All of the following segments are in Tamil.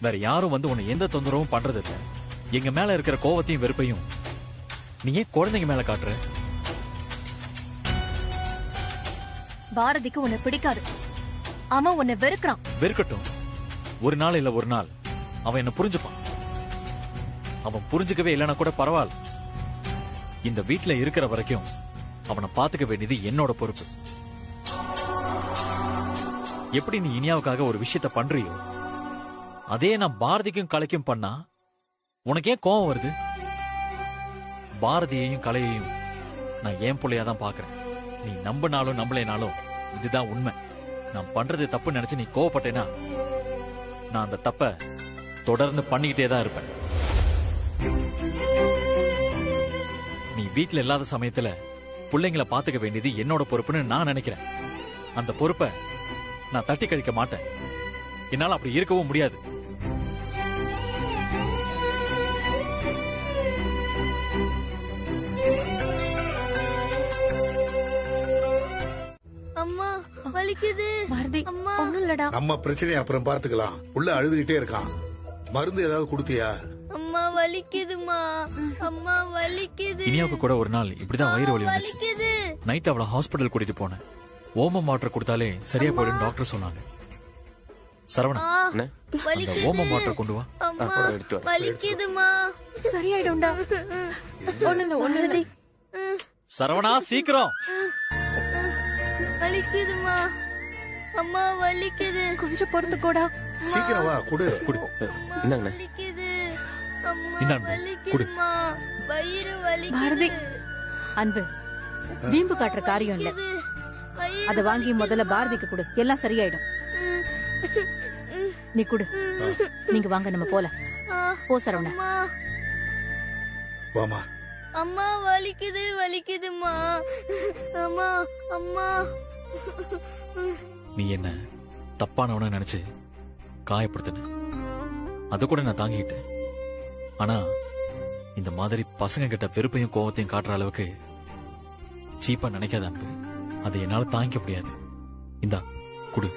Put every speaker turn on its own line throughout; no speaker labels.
வேற யாரும் வந்து உன்னை எந்த தொந்தரவும் பண்றது இல்ல. எங்க மேல இருக்கிற கோவத்தையும் வெறுப்பையும் நீ ஏன் குழந்தைங்க மேல காட்டுற?
பாரதிக்கு உன்னை பிடிக்காது, அவன் உன்னை வெறுக்கிறான்.
வெறுக்கட்டும், ஒரு நாள் இல்ல ஒரு நாள் அவன் என்ன புரிஞ்சுப்பான். அவன் புரிஞ்சுக்கவே இல்லைன்னா கூட பரவாயில்ல. இந்த வீட்டுல இருக்கிற வரைக்கும் அவனை பாத்துக்க வேண்டியது என்னோட பொறுப்பு. எப்படி நீ இனியாவுக்காக ஒரு விஷயத்த பண்றியோ அதே நான் பாரதிக்கும் கலைக்கும் பண்ணா உனக்கு ஏன் கோவம் வருது? பாரதியையும் கலையையும் நான் ஏன் பிள்ளையாதான் பாக்குறேன். நீ நம்பினாலும் நம்பலைனாலும் இதுதான் உண்மை. நான் பண்றது தப்பு நினைச்சு நீ கோவப்பட்டேனா நான் அந்த தப்ப தொடர்ந்து பண்ணிக்கிட்டே தான் இருப்பேன். நீ வீட்டுல இல்லாத சமயத்துல பிள்ளைங்களை பாத்துக்க வேண்டியது என்னோட பொறுப்புன்னு நான் நினைக்கிறேன். அந்த பொறுப்பை நான் தட்டி கழிக்க மாட்டேன். என்னால அப்படி இருக்கவும் முடியாது.
அம்மா வலிக்குது.
பாரதி,
அம்மா
ஒண்ணும் இல்லடா.
நம்ம பிரச்சனையை அப்புறம் பார்த்துக்கலாம். உள்ள அழுதுகிட்டே இருக்கான். மருந்து ஏதாவது கொடுத்தியா?
அம்மா வலிக்குதுமா. அம்மா வலிக்குது.
இனியாவுக்கு கூட ஒரு நாள் இப்படிதான் வயிறு வலி வந்துச்சு.
வலிக்குது.
நைட் அவளை ஹாஸ்பிட்டல் கூட்டிட்டு போனேன். ஓமம் வாட்டர் கொடுத்தாலே சரியா போயிடும் டாக்டர் சொன்னாங்க. சரவணா, அந்த
வலிக்குது.
ஓமம் வாட்டர் கொண்டு வா.
அம்மா வலிக்குதுமா.
சரியாயிடும்டா. ஒண்ணு இல்ல.
சரவணா சீக்கிரம்.
வலிக்குதுமா. அம்மா வலிக்குது.
கொஞ்சம் பொறுத்துக்கோடா.
சீக்கிரம் வா, குடு.
குடு.
அம்மா வலிக்குது. அம்மா
இந்தாங்க, குடு.
வலிக்குதுமா. வயிறு வலிக்குது.
பாரதி, அன்பு, வீம்பு காட்டுற காரியம் இல்ல.
வயிறு
அத வாங்கி முதல்ல பாரதிக்கு கொடு, எல்லாம் சரியாயிடும். நீ குடு. நீங்க வாங்க, நம்ம போலாம். போ சரவணா.
அம்மா
வாமா.
அம்மா வலிக்குது வலிக்குதுமா. அம்மா அம்மா.
நீ என்ன தப்பானவன நினைச்சு காயப்படுத்தின, அது கூட நான் தாங்கிட்டேன். ஆனா இந்த மாதிரி பசங்க கிட்ட வெறுப்பையும் கோவத்தையும் காட்டுற அளவுக்கு சீப்பா நினைக்காத அன்பு. அதை என்னால தாங்கிக்க முடியாது. இந்தா குடு.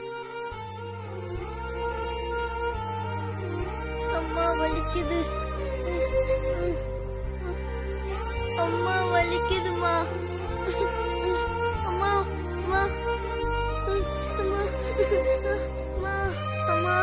அம்மா வலிக்குது. அம்மா வலிக்குதுமா. அம்மா அம்மா அம்மா அம்மா.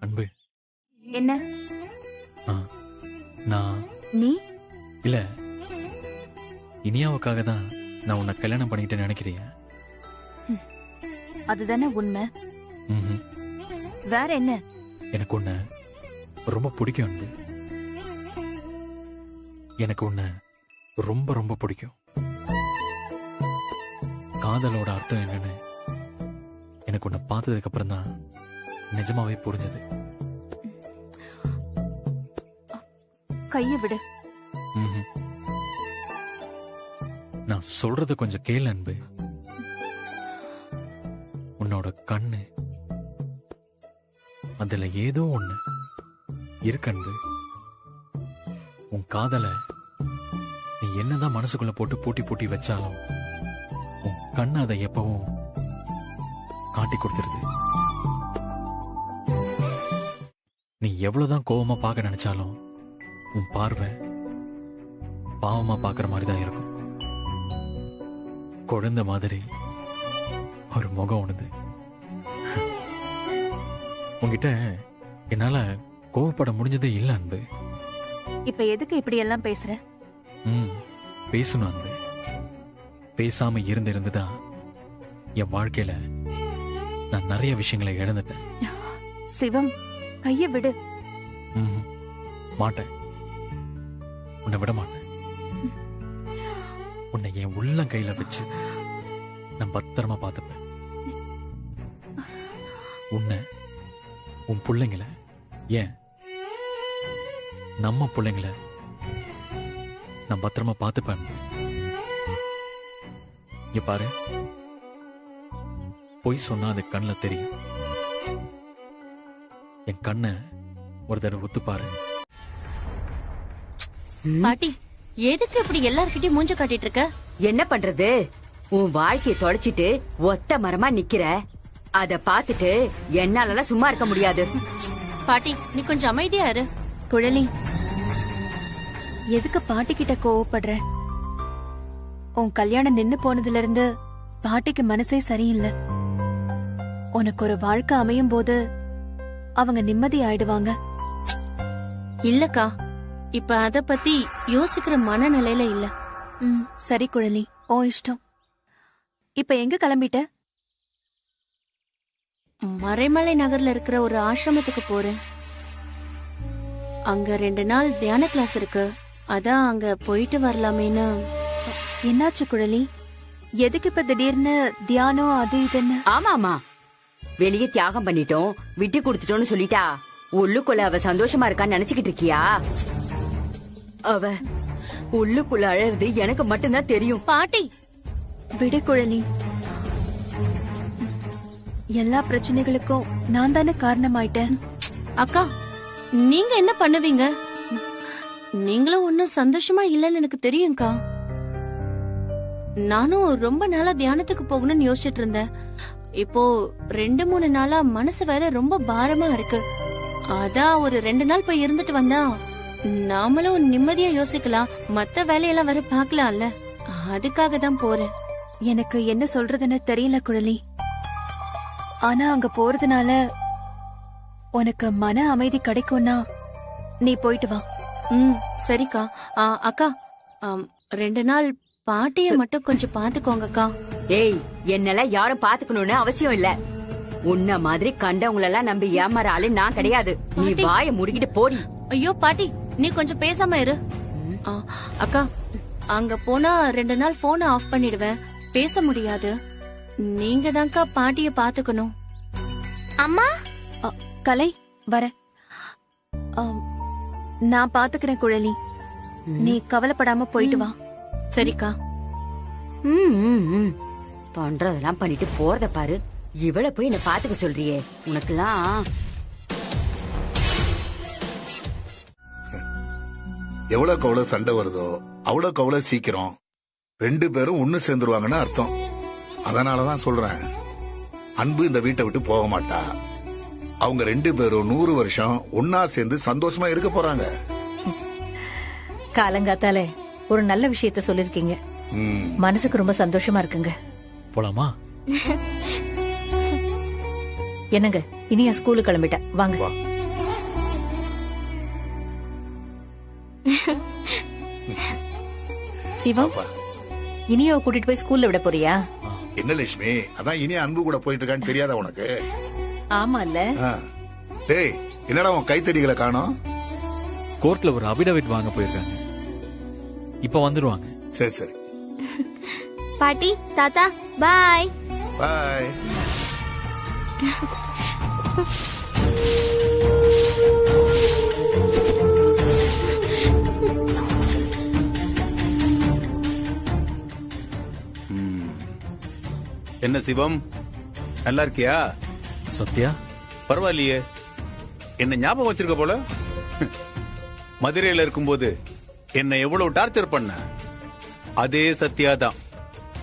அன்பு,
என்ன
நான்
நீ
இல்ல இனியாவுக்காக தான் நான் உன்னை கல்யாணம் பண்ணிக்கிட்டு நினைக்கிறியா?
அதுதானே உண்மை.
ம்ஹும்.
வேற என்ன?
எனக்கு உன்னை ரொம்ப பிடிக்கும் அன்பு. எனக்கு உன்னை ரொம்ப ரொம்ப பிடிக்கும். காதலோட அர்த்தம் என்னன்னு எனக்கு உன்னை பார்த்ததுக்கு அப்புறம் தான் நிஜமாவே புரிஞ்சது.
கைய விடு.
ம்ஹும். நான் சொல்றத கொஞ்சம் கேளு அன்பு. உன்னோட கண்ணு, அதுல ஏதோ ஒண்ணு இருக்கு அன்பு. உன் காதல நீ என்னதான் மனசுக்குள்ள போட்டு பூட்டி பூட்டி வச்சாலும் உன் கண்ணு அதை எப்பவும் காட்டி கொடுத்துருது. நீ எவ்வளவுதான் கோவமா பார்க்க நினைச்சாலும் உன் பார்வை பாவமா பாக்குற மாதிரி தான் இருக்கும். குழந்தை மாதிரி ஒரு முகம் உனது. உன்கிட்ட என்னால கோவப்பட முடிஞ்சதே இல்ல அன்பு.
இப்ப எதுக்கு இப்படி எல்லாம் பேசுற?
பேசணும் அன்பு. பேசாம இருந்துதான் என் வாழ்க்கையில நான் நிறைய விஷயங்களை இழந்துட்டேன்.
சிவம், கைய விடு.
மாட்டேன், உன்னை விட மாட்டேன். உன்னை என் உள்ளம் கையில வச்சு நான் பத்திரமா பார்த்துப்பேன். உன்னை, உன் பிள்ளைங்கள, ஏன் நம்ம பிள்ளைங்கள நான் பத்திரமா பார்த்துப்பேன். இங்க பாரு, பொய் சொன்னா அது கண்ணுல தெரியும். என் கண்ணை ஒரு தடவை ஒத்து பாரு.
பாட்டி, எதுக்கு இப்படி எல்லார்கிட்டயும் மூஞ்ச காட்டிட்டு இருக்க?
என்ன பண்றது? உன் வாழ்க்கைய தொலைச்சிட்டு ஒத்த மரமா நிக்கிற. அத பாத்துட்டு என்னால சும்மா இருக்க முடியாது.
பாட்டி, நீ கொஞ்சம் அமைதியா இரு.
குழலி, எதுக்கு பாட்டி கிட்ட கோவப்படுற? உன் கல்யாணம் நின்னு போனதுல இருந்து பாட்டிக்கு மனசே சரியில்லை. உனக்கு ஒரு வாழ்க்கை அமையும் போது அவங்க நிம்மதி ஆயிடுவாங்க.
இல்லக்கா, இப்ப அத பத்தி யோசிக்கிற மனநிலையில இல்ல.
சரி குழலி, ஓ இஷ்டம். இப்ப எங்க கிளம்பிட்ட?
மறைமலை நகர்ல இருக்கிற ஒரு ஆசிரமத்துக்கு போறேன். அங்க 2 நாள் தியான கிளாஸ் இருக்கு. அதான் அங்க போயிட்டு வரலாமேன்னு.
என்னாச்சு குழலி? எதுக்கு இப்ப திடீர்னு தியானம் அது இதுன்னு?
ஆமா, வெளியே தியாகம் பண்ணிட்டோம், விட்டு கொடுத்துட்டோம்னு சொல்லிட்டா உள்ளுக்குள்ள அவ சந்தோஷமா இருக்கான்னு நினைச்சுக்கிட்டு இருக்கியா? அவ உள்ளுக்குள்ள அழறது எனக்கு மட்டும்தான் தெரியும்.
பாட்டி,
விடு குழலி. எல்லா பிரச்சனைகளுக்கும் நான் தானே காரணமாயிட்டேன்.
அக்கா, நீங்க என்ன பண்ணுவீங்க? நீங்களும் ஒன்னும் சந்தோஷமா இல்லன்னு எனக்கு தெரியும்க்கா. நானும் ரொம்ப நாளா தியானத்துக்கு போகணும்னு யோசிச்சுட்டு இருந்தேன். இப்போ 2-3 நாளா மனசு வேற ரொம்ப பாரமா இருக்கு. அதான் ஒரு 2 நாள் போய் இருந்துட்டு வந்தா நாமளும் நிம்மதியா யோசிக்கலாம், மத்த வேலையெல்லாம் வேற பாக்கலாம்ல. அதுக்காக தான் போறேன்.
எனக்கு என்ன சொல்றதுன்னு தெரியல குழலி. ஆனா அங்க போறதுனால உனக்கு மன அமைதி கிடைக்கும்னா நீ போயிட்டு வா.
சரிக்கா. அக்கா, 2 நாள் பாட்டிய மட்டும் கொஞ்சம் பாத்துக்கோங்கக்கா.
ஏய், என்னெல்லாம் யாரும் பாத்துக்கணும்னு அவசியம் இல்ல. உன்ன மாதிரி கண்டவங்களெல்லாம் நம்பி ஏமாற ஆளு நான் கிடையாது. நீ வாய முடிக்கிட்டு போடி.
ஐயோ பாட்டி, நீ கொஞ்சம் பேசாம இரு. அக்கா, அங்க போனா 2 நாள் போனை ஆஃப் பண்ணிடுவேன், பேச முடியாது. நீங்க தான்க்கா பாட்டிய பாத்துக்கணும்.
அம்மா,
கலை வர. நான் பாத்துக்கிறேன் குழலி, நீ கவலைப்படாம போயிட்டு வா.
சரிக்கா.
பண்றதெல்லாம் பண்ணிட்டு போறத பாரு. இவள போய் என்ன பாத்துக்க சொல்றியே, உனக்குலாம்.
எவ்வளவுக்கு அவ்வளவு சண்டை வருதோ அவ்வளவுக்கு அவ்வளவு சீக்கிரம் 2 பேரும் ஒண்ணு சேர்ந்துருவாங்கன்னு அர்த்தம். அதனாலதான் சொல்றேன், அன்பு இந்த வீட்டை விட்டு போக மாட்டா. அவங்க 2 பேரும் 100 வருஷம் ஒன்னா சேர்ந்து சந்தோஷமா இருக்க போறாங்க.
காலங்காத்தாலே ஒரு நல்ல விஷயத்த சொல்லிருக்கீங்க. மனசுக்கு ரொம்ப சந்தோஷமா இருக்குங்க.
போலாமா?
என்னங்க, இனியா ஸ்கூலுக்கு கிளம்பிட்டேன், வாங்க. சிவம், இனியாவை கூட்டிட்டு போய் ஸ்கூல்ல விட போறியா?
என்ன லட்சுமி, அதான் இனி அன்பு கூட போயிட்டு இருக்கான்னு தெரியாதா உனக்கு?
ஆமா இல்ல.
டேய், என்னடா உன் கைத்தடிகளை காணோம்?
கோர்ட்ல ஒரு அபிடவிட் வாங்க போயிருக்காங்க, இப்ப வந்துருவாங்க.
சரி சரி.
பாட்டி, தாத்தா, பாய்
பாய்.
என்ன சிவம், நல்லா இருக்கியா?
சத்யா,
பரவாயில்லையே, என்ன ஞாபகம் வச்சிருக்க போல. மதுரையில இருக்கும்போது என்ன எவ்வளவு டார்ச்சர் பண்ண, அதே சத்யா தான்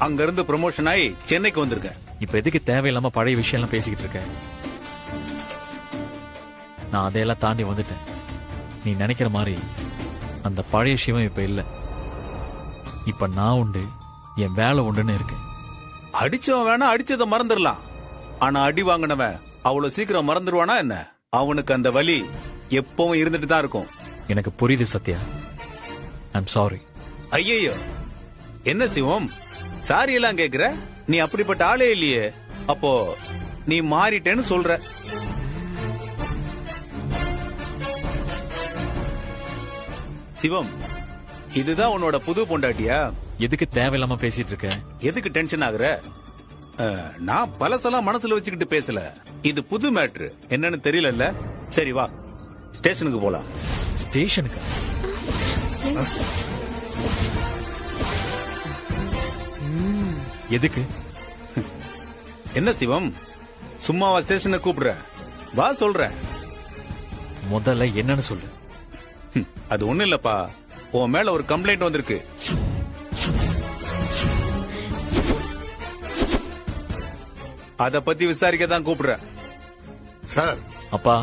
அங்க இருந்து ப்ரமோஷன் ஆகி சென்னைக்கு வந்திருக்க.
இப்ப எதுக்கு தேவையில்லாம பழைய விஷயம் எல்லாம் பேசிக்கிட்டு இருக்க? நான் அதையெல்லாம் தாண்டி வந்துட்டேன். நீ நினைக்கிற மாதிரி அந்த பழைய சிவம் இப்ப இல்ல. இப்ப நான் உண்டு, என் வேலை உண்டுன்னு இருக்கு.
அடிச்சவன் வேணா அடிச்சதை மறந்துடலாம், ஆனா அடி வாங்கினவன் அவ்வளவு சீக்கிரம் மறந்துடுவானா என்ன? அவனுக்கு அந்த வலி எப்பவும் இருந்துட்டு தான் இருக்கும்.
எனக்கு புரியுது சத்யா, ஐம் சாரி.
ஐயோ, என்ன சிவம் சாரி எல்லாம் கேக்குற? நீ அப்படிப்பட்ட ஆளே இல்லையே. அப்போ நீ மாறிட்டேன்னு சொல்ற. சிவம், இதுதான் உன்னோட புது பொண்டாட்டியா?
எதுக்கு தேவையில்லாம பேசிட்டு இருக்க?
எதுக்கு டென்ஷன் ஆகுற? நான் பலசெல்லாம் மனசுல வச்சுக்கிட்டு பேசல. இது புது மேட்ரு, என்னன்னு தெரியல. சரி வா, ஸ்டேஷனுக்கு போலாம்.
ஸ்டேஷனுக்கு? எதுக்கு?
என்ன சிவம், சும்மாவா ஸ்டேஷனுக்கு கூப்பிடுற? வா சொல்றேன்.
முதல்ல என்னன்னு சொல்லு.
அது ஒண்ணு இல்லப்பா, உன் மேல ஒரு கம்ப்ளைண்ட் வந்திருக்கு. அத பத்தி விசாரிக்க தான் கூப்பிடுறேன்.
சார்,
அப்பா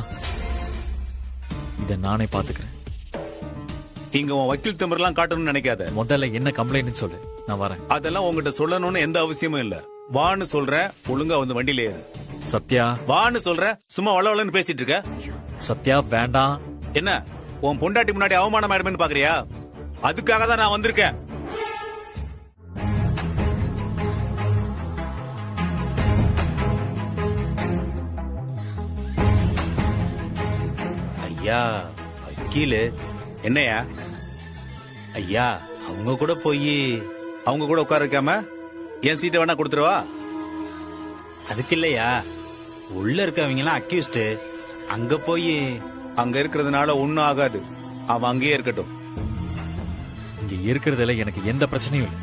இத நானே பாத்துக்கிறேன்.
இங்க உன் வக்கீல் திமிரெல்லாம் காட்டணும்னு நினைக்காத.
முதல்ல என்ன கம்ப்ளைண்ட் சொல்லு, நான் வரேன்.
அதெல்லாம் உங்ககிட்ட சொல்லணும்னு எந்த அவசியமும் இல்ல. வான்னு சொல்றேன், ஒழுங்கா வந்து வண்டியில ஏறு.
சத்யா,
வான்னு சொல்றேன், சும்மா வளவலன்னு பேசிட்டு இருக்க.
சத்யா வேண்டாம்.
என்ன உன் பொண்டாட்டி முன்னாடி அவமானம் ஆயிடுமேன்னு பாக்குறியா? அதுக்காக தான் நான் வந்திருக்கேன். ஐயா வக்கீலு. என்னையா? ஐயா அவங்க கூட போய் அவங்க கூட உட்கார வைக்காம என் சீட்டை வேணா கொடுத்துருவா? அதுக்கு இல்லையா, உள்ள இருக்கவங்க எல்லாம் அக்யூஸ்ட். அங்க போய் அங்க இருக்கிறதுனால ஒண்ணும் ஆகாது. அவன் அங்கேயே இருக்கட்டும்.
இங்க இருக்கிறதுல எனக்கு எந்த பிரச்சனையும் இல்லை.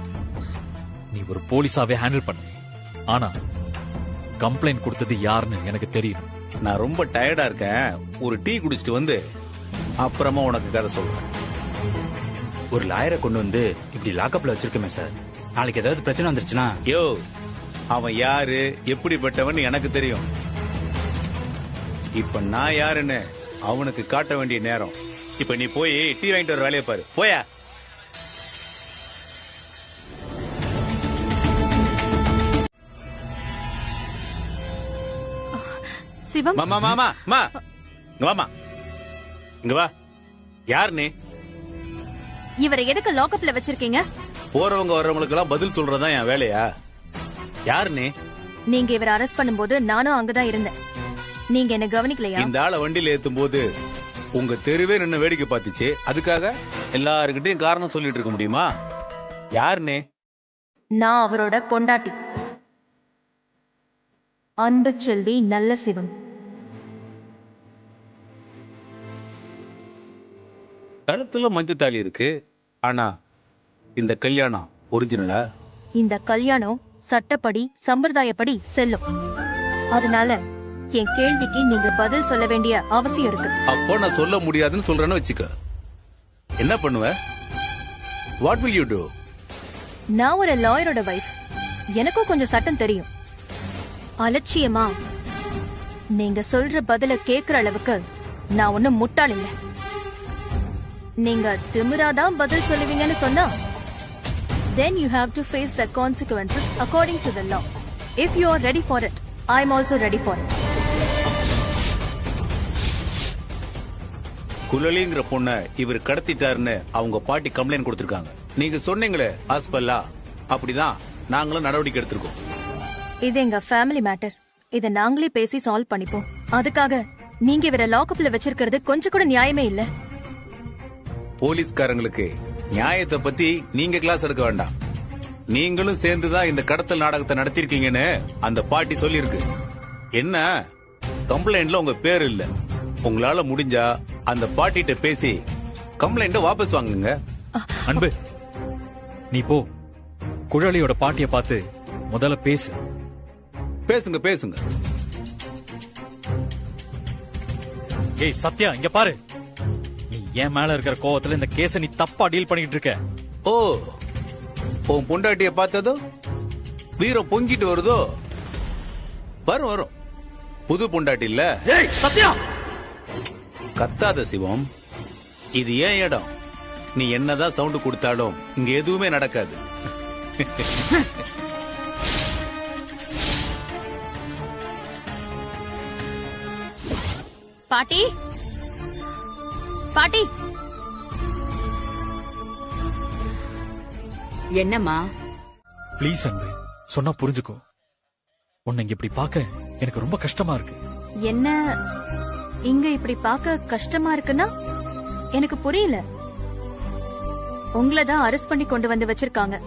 நீ ஒரு போலீஸாவே ஹேண்டில் பண்ணு. ஆனா கம்ப்ளைண்ட் கொடுத்தது யாருன்னு எனக்கு தெரியும்.
நான் ரொம்ப டயர்டா இருக்கேன், ஒரு டீ குடிச்சிட்டு வந்து அப்புறமா உனக்கு கதை சொல்றேன்.
ஒரு லாயரை கொண்டு வந்து இப்படி லாக்அப்ல வச்சிருக்கமே சார், நாளைக்கு ஏதாவது பிரச்சனை வந்துருச்சுன்னா?
யோ, அவன் யாரு எப்படிப்பட்டவன் எனக்கு தெரியும். இப்ப நான் யாருன்னு அவனுக்கு காட்ட வேண்டிய நேரம். இப்ப நீ போய் டீ வாங்கிட்டு வர வேலையை பாரு. போயா.
சிவம்,
மாமா மாமா மா இங்க வாமா, இங்க வா. யார் நீ?
இவரை எதுக்கு லாக்அப்ல வச்சிருக்கீங்க?
போறவங்க வர்றவங்களுக்கு எல்லாம் பதில் சொல்றதா என் வேலையா? யார் நீ?
நீங்க இவரை அரெஸ்ட் பண்ணும்போது நானும் அங்கதான் இருந்தேன். நீங்க என்ன கவனிக்கலையா?
இந்த ஆளை வண்டியில ஏத்தும் போது உங்க தெருவே நின்னு வேடிக்கை பார்த்துச்சு. அதுக்காக எல்லாருக்கிட்டையும் காரணம் சொல்லிட்டு இருக்க முடியுமா? யார் நீ?
நான் அவரோட பொண்டாட்டி, அன்பு செல்வி நல்ல சிவம்.
கழுத்துல மஞ்சள் தாலி இருக்கு, ஆனா இந்த கல்யாணம் ஒரிஜினலா?
இந்த கல்யாணம் சட்டப்படி சம்பிரதாயப்படி செல்லும். அதனால என் கேள்விக்கு நீங்க பதில் சொல்ல வேண்டிய அவசியம் இருக்கு.
அப்போ நான் சொல்ல முடியாதுன்னு சொல்றேன்னு வச்சுக்க. என்ன பண்ணுவ? What will you do?
நான் ஒரு லாயரோட வைஃப், எனக்கும் கொஞ்சம் சட்டம் தெரியும். அலட்சியமா நீங்க சொல்ற பதில கேக்குற அளவுக்கு நான் ஒன்னும் முட்டாள் இல்ல. நீங்க திமிராதான் பதில் சொல்லுவீங்கன்னு சொன்னா, then you have to face the consequences according to the law. If you are ready for it, I am also ready for it.
குழலிங்கிற பொண்ண இவர் கடத்திட்டாருன்னு அவங்க பாட்டி கம்ப்ளைண்ட் கொடுத்திருக்காங்க. நீங்க சொன்னீங்களே ஹாஸ்பல்லா, அப்படிதான் நாங்களும் நடவடிக்கை எடுத்திருக்கோம்.
இது எங்க ஃபேமிலி மேட்டர். இத நாங்களே பேசி சால்வ் பண்ணிப்போம். அதுக்காக நீங்க இவரை லாக்அப்ல வச்சிருக்கிறது கொஞ்சம் கூட நியாயமே இல்ல.
போலீஸ்காரங்களுக்கு நியாயத்தை பத்தி நீங்க கிளாஸ் எடுக்க வேண்டாம். நீங்களும் சேர்ந்துதான் இந்த கடத்தல் நாடகத்தை நடத்திருக்கீங்கன்னு அந்த பாட்டி சொல்லிருக்கு. என்ன கம்ப்ளைண்ட்ல உங்க பேர் இல்ல. உங்களால முடிஞ்சா அந்த பாட்டிட்ட பேசி கம்ப்ளைண்ட வாபஸ் வாங்குங்க.
அன்பு, நீ போ, குழலியோட பாட்டிய பார்த்து முதல்ல பேசு.
பேசுங்க பேசுங்க.
ஏய் சத்யா, இங்க பாரு. நீ என் மேல இருக்கிற கோவத்துல இந்த கேஸ நீ தப்பா டீல் பண்ணிட்டு இருக்க.
ஓ, உன் பொண்டாட்டிய பார்த்ததோ வீரம் பொங்கிட்டு வருதோ? வரும் வரும், புது பொண்டாட்டி இல்ல.
ஏய் சத்யா,
கத்தாத சிவம், இது ஏன் இடம். நீ என்னதான் சவுண்ட் கொடுத்தாலும் இங்க எதுவுமே நடக்காது.
பாட்டி பாட்டி
என்னம்மா?
ப்ளீஸ் அன்பு, சொன்னா புரிஞ்சுக்கோ. உன்னை இங்க இப்படி பார்க்க எனக்கு ரொம்ப கஷ்டமா இருக்கு.
என்ன இங்க இப்படி பார்க்க கஷ்டமா இருக்குன்னா எனக்கு புரியல. உங்களை தான் அரெஸ்ட் பண்ணி கொண்டு வந்து வச்சிருக்காங்க.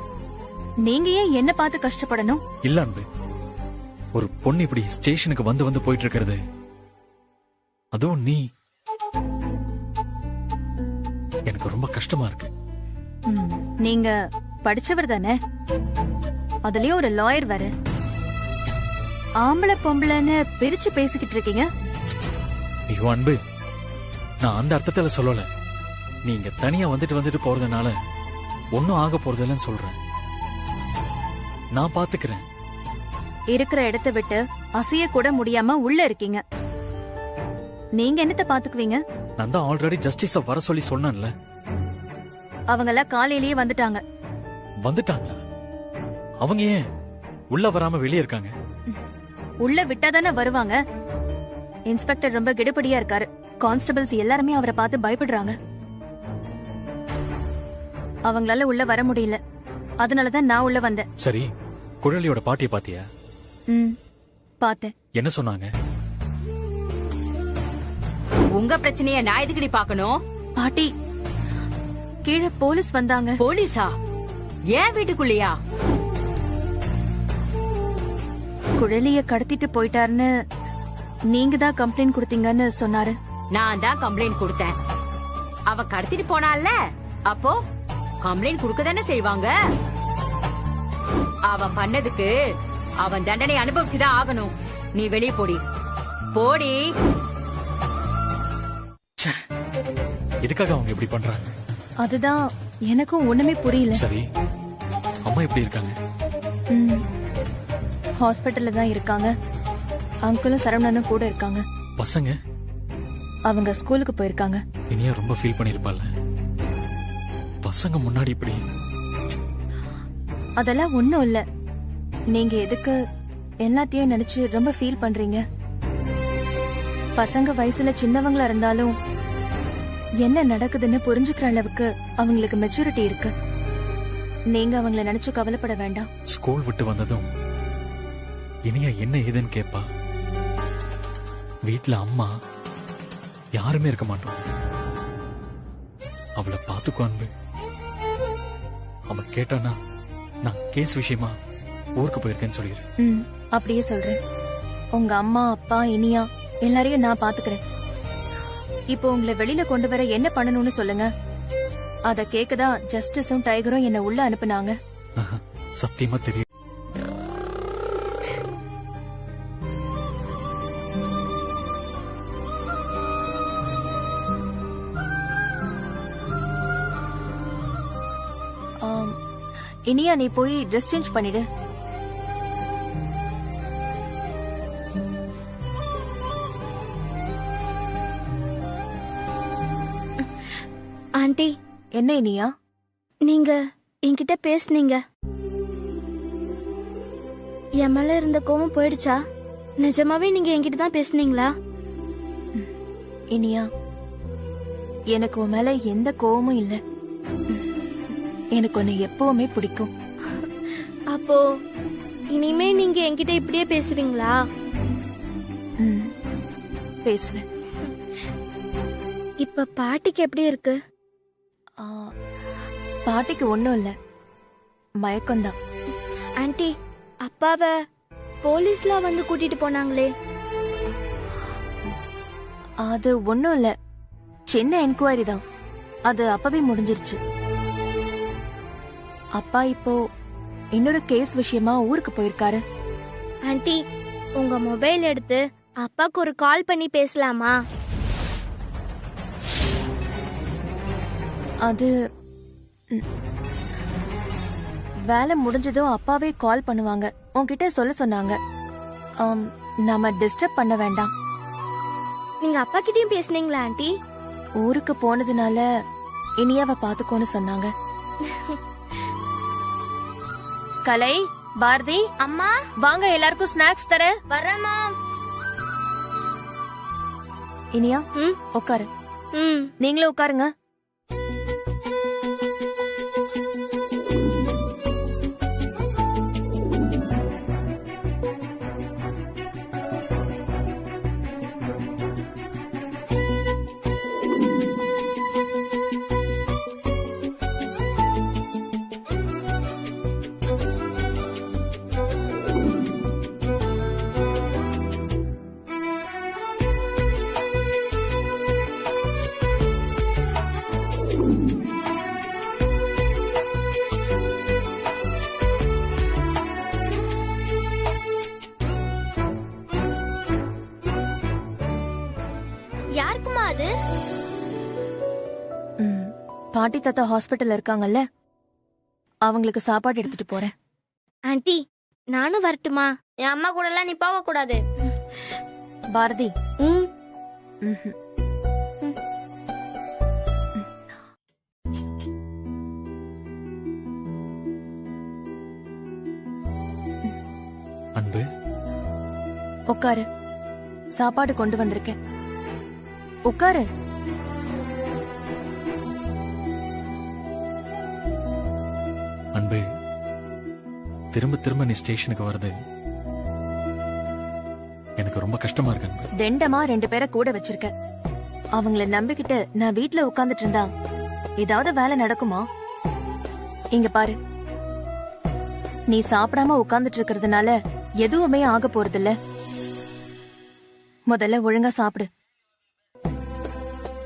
நீங்க ஏன் என்ன பார்த்து கஷ்டப்படணும்?
இல்ல அன்பு, ஒரு பொண்ணு இப்படி ஸ்டேஷனுக்கு வந்து வந்து போயிட்டு இருக்கிறது, அதுவும் நீ, எனக்கு ரொம்ப கஷ்டமா இருக்கு.
நீங்க படிச்சவர் தானே, அதுலயும் ஒரு லாயர் வேற. ஆம்பளை பொம்பளைன்னு பிரிச்சு பேசிக்கிட்டு இருக்கீங்க.
ஐயோ அன்பு, நான் அந்த அர்த்தத்துல சொல்லல. நீங்க தனியா வந்துட்டு வந்துட்டு போறதுனால ஒன்னும் ஆக போறதில்லன்னு சொல்றேன். நான் பாத்துக்கிறேன்.
இருக்கிற இடத்தை விட்டு அசைய கூட முடியாம உள்ள இருக்கீங்க. நீங்க என்னத்த பாத்துக்குவீங்க?
நான் தான் ஆல்ரெடி ஜஸ்டிஸ வர சொல்லி சொன்னேன்ல.
அவங்கெல்லாம் காலையிலேயே வந்துட்டாங்க.
வந்துட்டாங்களா? அவங்க ஏன் உள்ள வராம வெளியே இருக்காங்க?
உள்ள விட்டாதானே வருவாங்க. இன்ஸ்பெக்டர் ரொம்ப கெடுபடியா இருக்காரு. கான்ஸ்டபிள்ஸ் எல்லாருமே அவரை பார்த்து பயப்படுறாங்க. அவங்களால உள்ள வர முடியல. அதனாலதான் நான் உள்ள வந்தேன்.
சரி, குழலியோட பாட்டிய பாத்தியா?
பார்த்தேன்.
என்ன சொன்னாங்க?
உங்க பிரச்சனைய நான் எதுக்கடி பாக்கணும்?
பாட்டி, கீழே போலீஸ் வந்தாங்க.
போலீஸா? ஏன் வீட்டுக்குள்ளயா?
குழலிய கடத்திட்டு போயிட்டாருன்னு நீங்க தான் கம்ப்ளைண்ட் கொடுத்தீங்கன்னு சொன்னாரு.
நான் தான் கம்ப்ளைண்ட் கொடுத்தேன். அவ கடத்திட்டு போனால, அப்போ கம்ப்ளைண்ட் கொடுக்க தானே செய்வாங்க. அவன் பண்ணதுக்கு அவன் தண்டனை அனுபவிச்சுதான் ஆகணும். நீ வெளியே போடி, போடி.
எதுக்காக அவங்க இப்படி பண்றாங்க?
அதுதான் எனக்கும் ஒண்ணுமே புரியல.
சரி, அம்மா எப்படி இருக்காங்க?
ஹாஸ்பிட்டல்ல தான் இருக்காங்க. அங்கிளும் சரவணனும் கூட இருக்காங்க.
பசங்க?
அவங்க ஸ்கூலுக்கு போயிருக்காங்க.
இனியா ரொம்ப ஃபீல் பண்ணிருப்பாள். பசங்க முன்னாடி இப்படி.
அதெல்லாம் ஒண்ணும் இல்ல. நீங்க எதுக்கு எல்லாத்தையும் நினைச்சு ரொம்ப ஃபீல் பண்றீங்க? பசங்க வயசுல சின்னவங்களா இருந்தாலும் என்ன நடக்குதுன்னு புரிஞ்சுக்கிற அளவுக்கு அவங்களுக்கு மெச்சூரிட்டி இருக்கு. நீங்க அவங்கள நினைச்சு கவலைப்பட வேண்டாம்.
ஸ்கூல் விட்டு வந்ததும் இனியா என்ன ஏதுன்னு கேப்பா. வீட்டுல அம்மா யாருமே இருக்க மாட்டோம். அவளை பாத்துக்கோ அன்பு. அவன் கேட்டானா நான் கேஸ் விஷயமா ஊருக்கு போயிருக்கேன்னு சொல்லிடு.
அப்படியே சொல்றேன். உங்க அம்மா அப்பா இனியா எல்லாரையும் நான் பாத்துக்கிறேன். இப்போ உங்களை வெளியில கொண்டு வர என்ன பண்ணணும்னு சொல்லுங்க. அத கேக்கதான் ஜஸ்டிஸும் டைகரும் என்ன உள்ள அனுப்புனாங்க.
சத்தியமா தெரியும்.
இனியா நீ போய் ட்ரெஸ் சேஞ்ச் பண்ணிடு.
ஆண்டி,
என்ன இனியா?
நீங்க என்கிட்ட பேசுனீங்க. என் மேல இருந்த கோவம் போயிடுச்சா? நிஜமாவே நீங்க என்கிட்ட தான் பேசுனீங்களா?
இனியா, எனக்கு உன் மேல எந்த கோவமும் இல்ல. எனக்கு உன்னை எப்பவுமே பிடிக்கும்.
அப்போ இனிமே நீங்க என்கிட்ட இப்படியே பேசுவீங்களா?
பேசுவேன்.
இப்ப பாட்டிக்கு எப்படி இருக்கு?
பாட்டிக்கு ஒண்ணும் இல்ல, மயக்கம்தான்.
ஆண்டி, அப்பாவை போலீஸ்லாம் வந்து கூட்டிட்டு போனாங்களே,
அது ஒண்ணும் இல்ல, சின்ன என்கொயரி தான். அது அப்பவே முடிஞ்சிருச்சு. அப்பா இப்போ இன்னொரு கேஸ் விஷயமா ஊருக்கு போயிருக்காரு.
ஆண்டி, உங்க மொபைல் எடுத்து அப்பாக்கு ஒரு கால் பண்ணி பேசலாமா?
அது வேலை முடிஞ்சதும் அப்பாவே கால் பண்ணுவாங்க. உன்கிட்ட சொல்ல சொன்னாங்க. நாம டிஸ்டர்ப் பண்ண வேண்டாம்.
நீங்க அப்பா கிட்டயும் பேசுனீங்களா ஆண்டி?
ஊருக்கு போனதுனால இனியாவை பாத்துக்கோன்னு சொன்னாங்க. கலை, பாரதி,
அம்மா
வாங்க எல்லாருக்கும் ஸ்நாக்ஸ் தர.
வரமா?
இனியா
ம்
உட்காரு.
ம்
நீங்களும் உட்காருங்க.
யாருக்குமா அது?
பாட்டி தாத்தா ஹாஸ்பிட்டல்ல இருக்காங்கல்ல, அவங்களுக்கு சாப்பாடு எடுத்துட்டு போறேன்.
ஆண்டி நானும் வரட்டுமா? என் அம்மா கூட எல்லாம் நீ போக கூடாது.
பாரதி.
ம்
ம்ஹும்.
அன்பு,
உட்காரு. சாப்பாடு கொண்டு வந்திருக்கேன். உட்காரு.
அன்பு, திரும்ப திரும்ப நீ ஸ்டேஷனுக்கு வருது எனக்கு ரொம்ப கஷ்டமா இருக்கு அன்பு.
தெண்டமா 2 பேரை கூட வச்சிருக்க. அவங்கள நம்பிக்கிட்டு நான் வீட்ல உட்கார்ந்துட்டு இருந்தா ஏதாவது வேலை நடக்குமா? இங்க பாரு, நீ சாப்பிடாம உட்கார்ந்துட்டு இருக்கிறதுனால எதுவுமே ஆக போறதில்ல. முதல்ல ஒழுங்கா சாப்பிடு.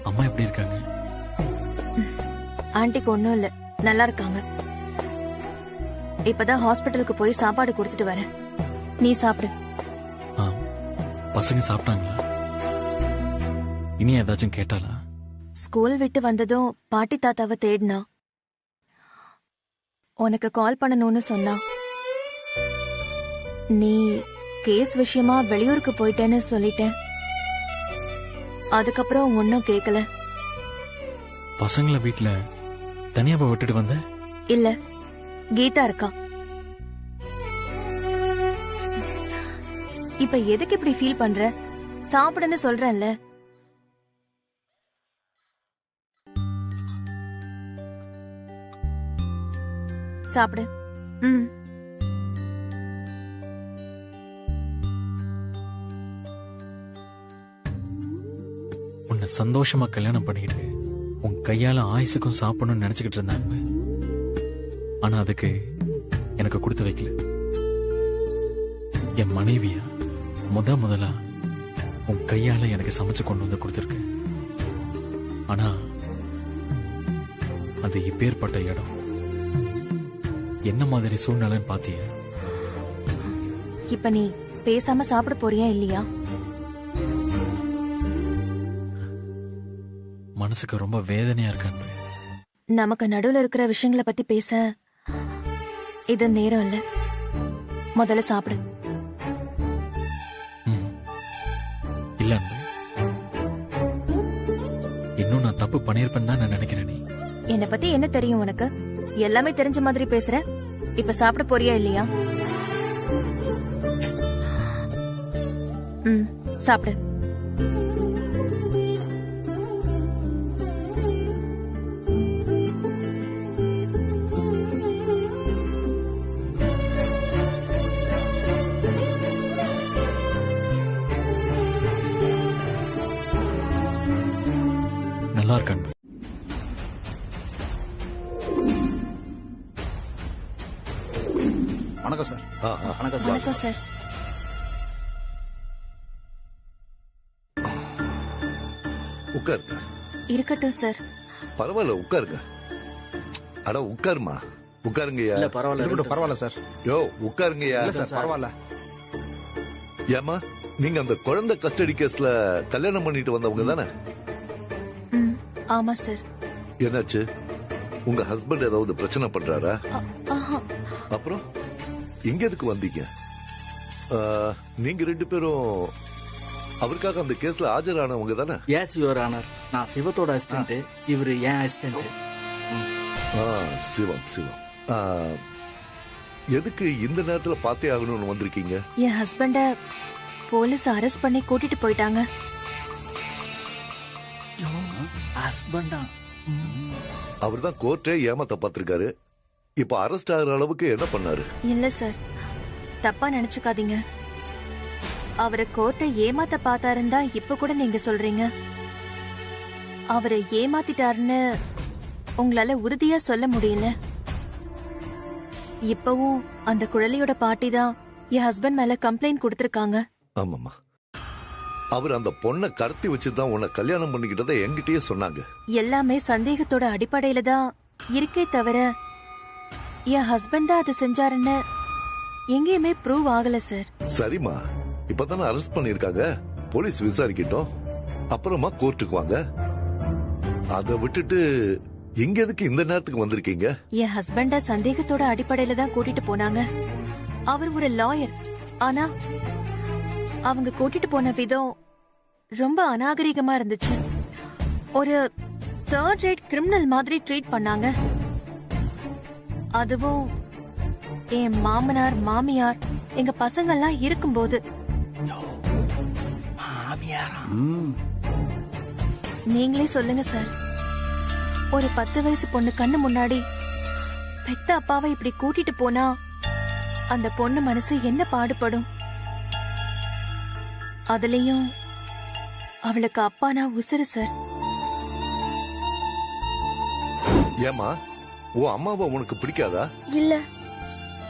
அம்மா எப்படி இருக்காங்க?
ஆன்ட்டிக்கு ஒண்ணும் இல்ல, நல்லா இருக்காங்க. இப்பதான் ஹாஸ்பிட்டலுக்கு போய் சாப்பாடு கொடுத்துட்டு வரேன். நீ சாப்பிடு.
ஆ, பசங்க சாப்பிட்டாங்களா? இனி ஏதாச்சும் கேட்டாளா?
ஸ்கூல் விட்டு வந்ததும் பாட்டி தாத்தாவை தேடினா. உனக்கு கால் பண்ணணும்னு சொன்னா. நீ கேஸ் விஷயமா வெளியூருக்கு போயிட்டேன்னு சொல்லிட்டேன். அதுக்கப்புறம் ஒன்னும் கேக்கல.
பசங்கள வீட்ல தனியாவா விட்டுட்டு வந்த?
இல்ல, கீதா இருக்கா. இப்ப எதுக்கு இப்படி ஃபீல் பண்ற? சாப்பிடுன்னு சொல்றேன்ல. சாப்பிடு. ம்.
உன்னை சந்தோஷமா கல்யாணம் பண்ணிட்டு உன் கையால ஆயுசுக்கும் சாப்பிடணும்னு நினைச்சுக்கிட்டு இருந்தேன் அன்பு. ஆனா அதுக்கு எனக்கு கொடுத்து வைக்கல. என் மனைவியா முதலா உன் கையால எனக்கு சமைச்சு கொண்டு வந்து கொடுத்துருக்க. ஆனா அது இப்பேற்பட்ட இடம் என்ன மாதிரி சூழ்நிலைன்னு பாத்திய?
இப்ப நீ பேசாம சாப்பிட போறியா இல்லையா?
மனசுக்கு ரொம்ப வேதனையா இருக்கு அன்பு.
நமக்கு நடுவுல இருக்கிற விஷயங்களை பத்தி பேச இது நேரம் இல்ல. முதல்ல சாப்பிடு.
இல்ல அன்பு, இன்னும் நான் தப்பு பண்ணிருப்பேன்னு தான் நான் நினைக்கிறேன். நீ
என்னை பத்தி என்ன தெரியும் உனக்கு? எல்லாமே தெரிஞ்ச மாதிரி பேசுற. இப்ப சாப்பிட போறியா இல்லையா? ம், சாப்பிடு.
நல்லா இருக்கு அன்பு.
வணக்கம் சார்.
வணக்கம் சார்.
உட்காருங்க.
இருக்கட்டும் சார்.
பரவாயில்ல, உட்காருங்க. அட உட்காருமா, உட்காருங்கய்யா.
இல்ல பரவாயில்ல, பரவாயில்ல சார்.
யோ உட்காருங்கய்யா.
இல்ல சார், பரவாயில்ல.
ஏமா, நீங்க அந்த குழந்தை கஸ்டடி கேஸ்ல கல்யாணம் பண்ணிட்டு வந்தவங்க தானே?
ஆமா சார்.
என்னாச்சு? உங்க ஹஸ்பண்ட் ஏதாவது பிரச்சனை பண்றாரா? அப்புறம் இங்க எதுக்கு வந்தீங்க? நீங்க 2 பேரும் அவருக்காக அந்த கேஸ்ல ஆஜரானவங்க தானே?
Yes your honour. நான் சிவத்தோட அசிஸ்டன்ட், இவரு என் அசிஸ்டன்ட்.
சிவம். எதுக்கு இந்த நேரத்துல பாத்தே ஆகணும்னு வந்திருக்கீங்க?
என் ஹஸ்பண்ட போலீஸ் அரெஸ்ட் பண்ணி கூட்டிட்டு போயிட்டாங்க.
ஹஸ்பண்டா?
அவர்தான் கோர்ட்டே ஏமாத்த பார்த்திருக்காரு. இப்ப அரெஸ்ட் ஆகுற அளவுக்கு என்ன பண்ணாரு?
இல்ல சார், தப்பா நினைச்சுக்காதீங்க. அவரை கோர்ட்டை ஏமாத்த பார்த்தாருந்தா இப்ப கூட நீங்க சொல்றீங்க. அவரை ஏமாத்திட்டாருன்னு உங்களால உறுதியா சொல்ல முடியல. இப்பவும் அந்த குழலியோட பாட்டி தான் என் ஹஸ்பண்ட் மேல கம்ப்ளைண்ட் கொடுத்திருக்காங்க.
ஆமாமா, அவர் அந்த பொண்ணை கடத்தி வச்சுதான் உன்னை கல்யாணம் பண்ணிக்கிட்டதை என்கிட்டயே சொன்னாங்க.
எல்லாமே சந்தேகத்தோட அடிப்படையில தான் இருக்கே தவிர என் ஹஸ்பண்ட் தான் அதை செஞ்சாருன்னு எங்கேயுமே ப்ரூவ் ஆகல சார்.
சரிம்மா, இப்பதானே அரெஸ்ட் பண்ணிருக்காங்க, போலீஸ் விசாரிக்கட்டும், அப்புறமா கோர்ட்டுக்கு வாங்க. அதை விட்டுட்டு இங்க எதுக்கு இந்த நேரத்துக்கு வந்திருக்கீங்க?
என் ஹஸ்பண்ட சந்தேகத்தோட அடிப்படையில தான் கூட்டிட்டு போனாங்க. அவர் ஒரு லாயர். ஆனா அவங்க கூட்டிட்டு போன விதம் ரொம்ப அநாகரிகமா இருந்துச்சு. ஒரு தேர்ட் ரேட் கிரிமினல் மாதிரி ட்ரீட் பண்ணாங்க. அதுவும் என் மாமனார் மாமியார் எங்க பசங்க எல்லாம் இருக்கும்போது. நீங்களே சொல்லுங்க சார், ஒரு 10 வயசு பொண்ணு கண்ணு முன்னாடி பெத்த அப்பாவை இப்படி கூட்டிட்டு போனா அந்த பொண்ணு மனசு என்ன பாடுபடும்? அதுலயும் அவளுக்கு அப்பானா உசுறு சார்.
ஏமா, உன் அம்மாவை உனக்கு பிடிக்காதா?
இல்ல,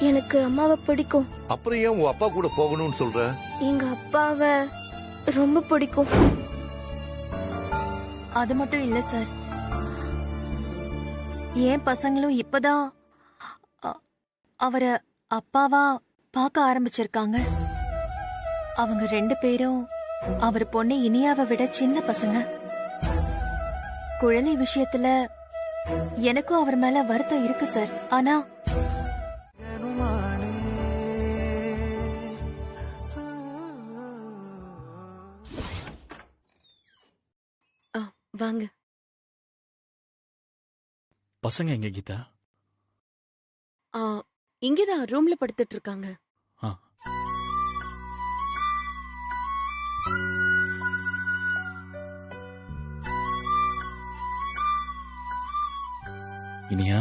எனக்கு அம்மாவை பிடிக்கும்.
அப்புறம் ஏன் உன் அப்பா கூட போகணும்னு சொல்ற?
எங்க அப்பாவை ரொம்ப பிடிக்கும்.
அது மட்டும் இல்ல சார், ஏன் பசங்களும் இப்பதான் அவரை அப்பாவா பார்க்க ஆரம்பிச்சிருக்காங்க. அவங்க 2 பேரும் அவர் பொண்ணு இனியாவை விட சின்ன பசங்க. குழந்தை விஷயத்துல எனக்கும் அவர் மேல வருத்தம் இருக்கு சார். ஆனா
வாங்க.
பசங்க எங்க கீதா?
இங்கதான் ரூம்ல படுத்துட்டு இருக்காங்க.
இனியா,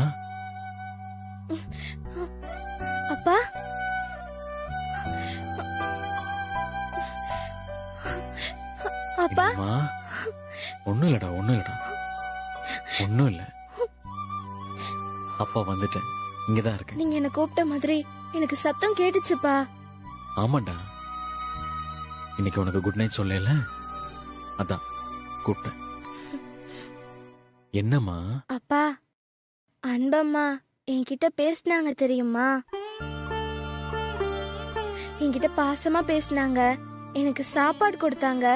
அப்பா, அப்பா,
ஒண்ணும் இல்லடா, ஒண்ணும் இல்லடா, ஒண்ணும் இல்ல. அப்பா வந்துட்டேன், இங்கதான் இருக்கேன்.
நீங்க என்ன கூப்பிட்ட மாதிரி எனக்கு சத்தம் கேட்டுச்சுப்பா.
ஆமாண்டா, இன்னைக்கு உனக்கு குட் நைட் சொல்லல, அதான் கூப்பிட்டேன். என்னம்மா?
அப்பா, அன்பம்மா என்கிட்ட பேசினாங்க தெரியுமா? என்கிட்ட பாசமா பேசினாங்க, எனக்கு சாப்பாடு கொடுத்தாங்க.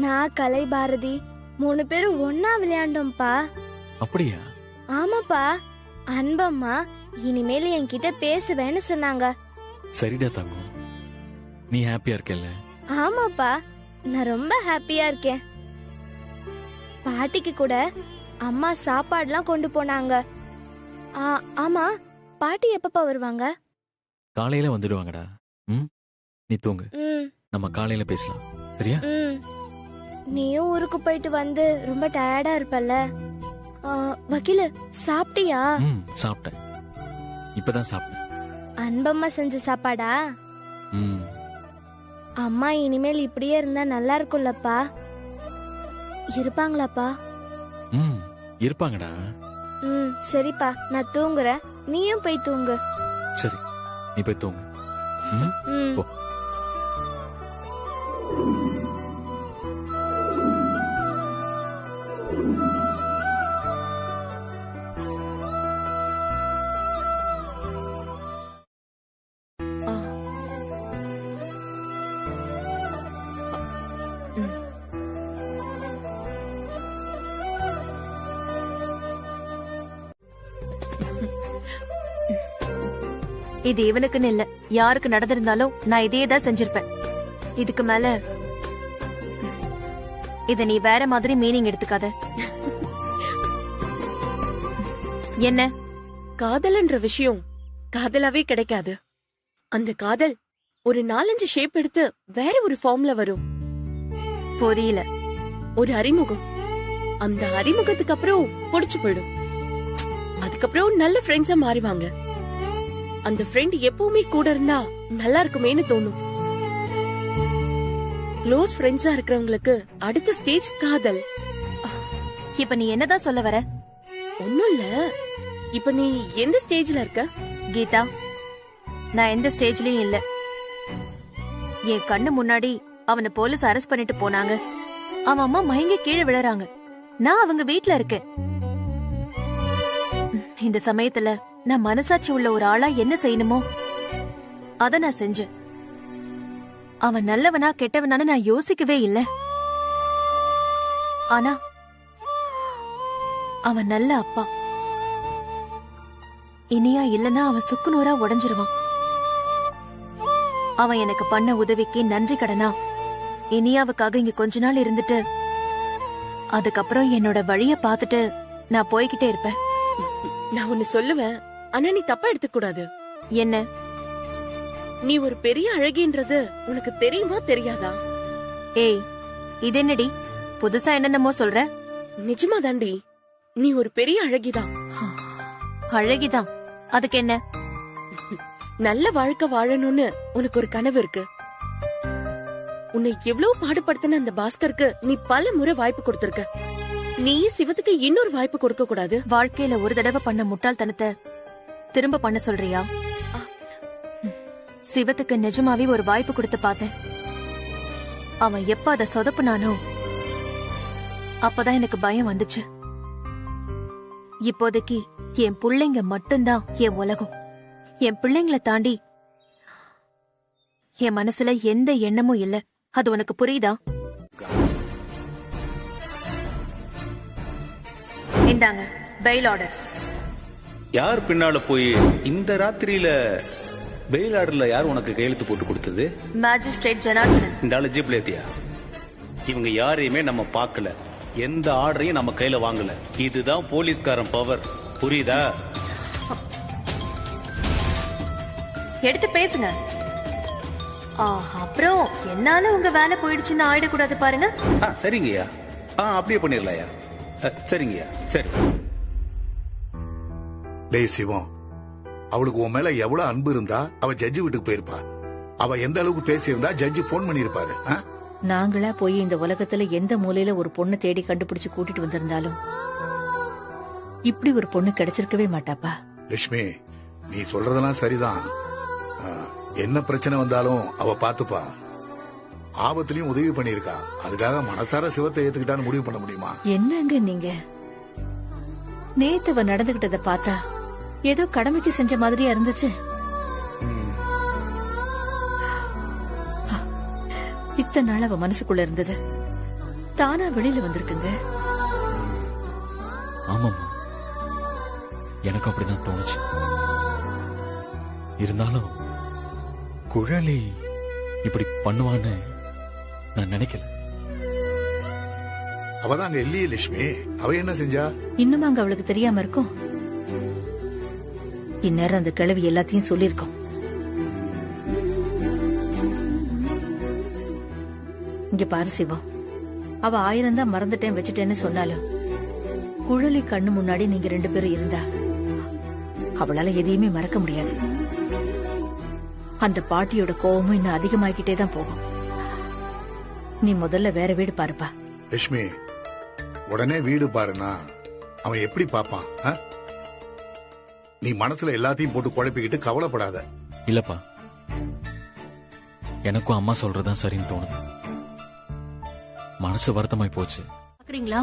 நான் கலை பாரதி 3 பேரும் ஒன்னா விளையாண்டோம்ப்பா.
அப்படியா?
ஆமாப்பா, அன்பம்மா இனிமேல் என்கிட்ட பேசுவேன்னு சொன்னாங்க.
சரிடா தங்கம், நீ ஹாப்பியா இருக்கல?
ஆமாப்பா, நான் ரொம்ப ஹாப்பியா இருக்கேன். பாட்டிக்கு கூட அம்மா சாப்பாடுலாம் கொண்டு போனாங்க. ஆமா, பாட்டி எப்பப்பா வருவாங்க?
காலையில வந்துடுவாங்கடா. நீ தூங்கு, நம்ம காலையில பேசலாம், சரியா?
நீயும் ஊருக்கு போயிட்டு வந்து ரொம்ப டயர்டா இருப்பல்ல. வக்கீல, சாப்பிட்டியா?
சாப்பிட்டேன், இப்பதான் சாப்பிட்டேன்.
அன்பம்மா செஞ்ச சாப்பாடா? அம்மா இனிமேல் இப்படியே இருந்தா நல்லா இருக்கும்லப்பா. இருப்பாங்களாப்பா?
இருப்பாங்கடா.
சரிப்பா, நான் தூங்குறேன், நீயும் போய் தூங்கு.
சரி, நீ போய் தூங்கு. போ.
இது இவனுக்குன்னு இல்ல, யாருக்கு நடந்திருந்தாலும் நான் இதே தான் செஞ்சிருப்பேன். இதுக்கு மேல இத நீ வேற மாதிரி மீனிங் எடுத்துக்காத. என்ன?
காதல்ன்ற விஷயம் காதலாவே கிடைக்காது. அந்த காதல் ஒரு 4-5 ஷேப் எடுத்து வேற ஒரு ஃபார்ம்ல வரும்.
புரியல.
ஒரு அறிமுகம்,
அந்த அறிமுகத்துக்கு அப்புறம் புடிச்சு போயிடும். அதுக்கப்புறம் நல்ல ஃப்ரெண்ட்ஸா மாறிவாங்க. அந்த ஃப்ரெண்ட் எப்பவுமே கூட இருந்தா நல்லா இருக்குமேன்னு தோணும். க்ளோஸ் ஃப்ரெண்ட்ஸா இருக்கிறவங்களுக்கு அடுத்த ஸ்டேஜ் காதல்.
இப்ப நீ என்னதான் சொல்ல வர?
ஒண்ணும் இல்ல. இப்ப நீ எந்த ஸ்டேஜ்ல இருக்க?
கீதா, நான் எந்த ஸ்டேஜ்லயும் இல்ல. என் கண்ணு முன்னாடி அவனை போலீஸ் அரெஸ்ட் பண்ணிட்டு போனாங்க. அவன் அம்மா மயங்கி கீழே விழறாங்க. நான் அவங்க வீட்ல இருக்கேன். இந்த சமயத்துல நான் மனசாட்சி உள்ள ஒரு ஆளா என்ன செய்யணுமோ அத நான் செஞ்சேன். அவன் நல்லவனா கெட்டவனான்னு நான் யோசிக்கவே இல்ல. ஆனா அவன் நல்ல அப்பா. இனியா இல்லனா அவன் சுக்குநூறா உடைஞ்சிருவான். அவன் எனக்கு பண்ண உதவிக்கு நன்றி கடனா இனியாவுக்காக இங்க கொஞ்ச நாள் இருந்துட்டு அதுக்கப்புறம் என்னோட வழிய பாத்துட்டு நான் போய்கிட்டே இருப்பேன்.
நான் ஒன்னு சொல்லுவேன், ஆனா நீ தப்பா எடுத்துக்க கூடாது.
என்ன?
நீ ஒரு பெரிய அழகின்றது உனக்கு தெரியுமா தெரியாதா?
ஏய், இது என்னடி புதுசா என்னென்னமோ சொல்ற?
நிஜமா தாண்டி, நீ ஒரு பெரிய அழகிதான்.
அழகிதான்? அதுக்கு என்ன?
நல்ல வாழ்க்கை வாழணும்னு உனக்கு ஒரு கனவு இருக்கு. உன்னை எவ்வளவு பாடுபடுத்தின அந்த பாஸ்கருக்கு நீ பல முறை வாய்ப்பு கொடுத்திருக்க. நீ சிவத்துக்கு இன்னொரு வாய்ப்பு கொடுக்க கூடாது?
வாழ்க்கையில ஒரு தடவை பண்ண முட்டாள்தனத்தை திரும்ப பண்ண சொல்றியா? சிவத்துக்கு நிஜமாவே ஒரு வாய்ப்பு கொடுத்து பார்த்தேன். அவன் எப்ப அதை சொதப்புனானோ அப்பதான் எனக்கு பயம் வந்துச்சு. இப்போதைக்கு என் பிள்ளைங்க மட்டும்தான் என் உலகம். என் பிள்ளைங்களை தாண்டி என் மனசுல எந்த எண்ணமும் இல்ல. அது உனக்கு புரியுதா? இந்தாங்க பெயில் ஆர்டர்.
யார் பின்னால போய் இந்த ராத்திரியில பெயில் ஆர்டர்ல யார் உனக்கு கையெழுத்து போட்டு கொடுத்தது?
மேஜிஸ்ட்ரேட் ஜனார்தனன்.
இந்த ஆளு ஜீப்ல ஏத்தியா? இவங்க யாரையுமே நம்ம பார்க்கல, எந்த ஆர்டரையும் நம்ம கையில வாங்கல. இதுதான் போலீஸ்காரன் பவர், புரியுதா?
எடுத்து பேசுங்க. அப்புறம் என்னால உங்க வேலை போயிடுச்சுன்னு ஆயிடக்கூடாது பாருங்க.
சரிங்கய்யா, அப்படியே பண்ணிடலாயா? சரிங்கய்யா, சரி.
டேய் சிவம், அவளுக்கு உன் மேல எவ்வளவு அன்பு இருந்தா அவ ஜட்ஜி வீட்டுக்கு போயிருப்பா. அவ எந்த அளவுக்கு பேசியிருந்தா ஜட்ஜி போன் பண்ணிருப்பாரு.
நாங்களா போய் இந்த உலகத்துல எந்த மூலையில ஒரு பொண்ணு தேடி கண்டுபிடிச்சு கூட்டிட்டு வந்திருந்தாலும் இப்படி ஒரு பொண்ணு கிடைச்சிருக்கவே மாட்டாப்பா.
லட்சுமி, நீ சொல்றதெல்லாம் சரிதான். என்ன பிரச்சனை வந்தாலும் அவ பாத்துப்பா. ஆபத்திலையும் உதவி பண்ணிருக்கா. அதுக்காக மனசார சிவத்தை ஏத்துக்கிட்டான்னு முடிவு பண்ண முடியுமா?
என்னங்க நீங்க? நேத்து நடந்துகிட்டத பார்த்தா ஏதோ கடமைக்கு செஞ்ச மாதிரியா இருந்துச்சு. இத்தனை நாள் அவ மனசுக்குள்ள இருந்தது தானா வெளியில வந்திருக்குங்க.
ஆமாமா, எனக்கு அப்படிதான் தோணுச்சு. இருந்தாலும் குழலி இப்படி பண்ணுவான்னு நான் நினைக்கல.
அவதான் அங்க இல்லையே லட்சுமி. அவ என்ன செஞ்சா?
இன்னும் அங்க அவளுக்கு தெரியாம இருக்கும். இந்நேரம் அந்த கிழவி எல்லாத்தையும் சொல்லிருக்கோம். இங்க பாரு சிவம், அவ 1000 தான் மறந்துட்டேன் வச்சுட்டேன்னு சொன்னாலும் குழலி கண்ணு முன்னாடி நீங்க 2 பேரும் இருந்தா அவளால எதையுமே மறக்க முடியாது. அந்த பாட்டியோட கோவமும் இன்னும் அதிகமாகிட்டே தான் போகும். நீ முதல்ல வேற வீடு பாருப்பா.
லட்சுமி, உடனே வீடு பாருனா அவன் எப்படி பாப்பான்? நீ மனசுல எல்லாத்தையும் போட்டு குழப்பிக்கிட்டு கவலைப்படாத.
இல்லப்பா, எனக்கும் அம்மா சொல்றதுதான் சரின்னு தோணுது. மனசு வருத்தமாய் போச்சு.
பாக்குறீங்களா,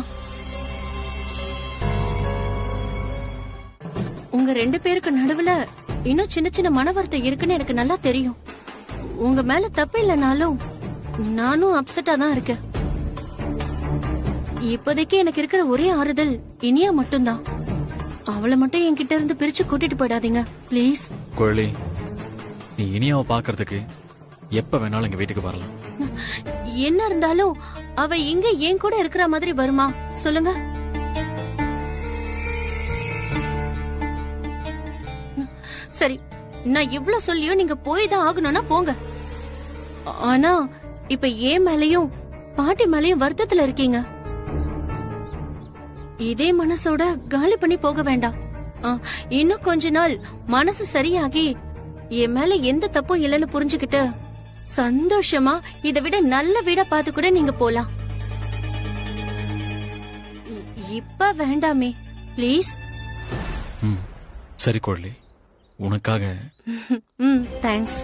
உங்க 2 பேருக்கு நடுவுல இன்னும் சின்ன சின்ன மன வருத்தம் இருக்குன்னு எனக்கு நல்லா தெரியும். உங்க மேல தப்பு இல்லைனாலும் நானும் அப்செட்டா தான் இருக்கேன். இப்போதைக்கு எனக்கு இருக்கிற ஒரே ஆறுதல் இனியா மட்டும்தான். அவளை மட்டும் என்கிட்ட இருந்து பிரிச்சு கூட்டிட்டு போயிடாதீங்க பிளீஸ்.
குழலி, நீ இனியாவை பாக்குறதுக்கு எப்ப வேணாலும் எங்க வீட்டுக்கு வரலாம்.
என்ன இருந்தாலும் அவ இங்க என் கூட இருக்கிற மாதிரி வருமா சொல்லுங்க? சரி, நான் இவ்ளோ சொல்லியும் நீங்க போய் தான் ஆகணும்னா போங்க. ஆனா இப்ப ஏன் மேலயும் பாட்டி மேலயும் வருத்தத்துல இருக்கீங்க. இதே மனசோட காலி பண்ணி போக வேண்டாம். இன்னும் கொஞ்ச நாள் மனசு சரியாகி என் மேல எந்த தப்பும் இல்லைன்னு புரிஞ்சுக்கிட்டு சந்தோஷமா இதை விட நல்ல வீடா பார்த்து கூட நீங்க போலாம். இப்ப வேண்டாமே ப்ளீஸ்.
சரி குழலி, உனக்காக
தேங்க்ஸ்.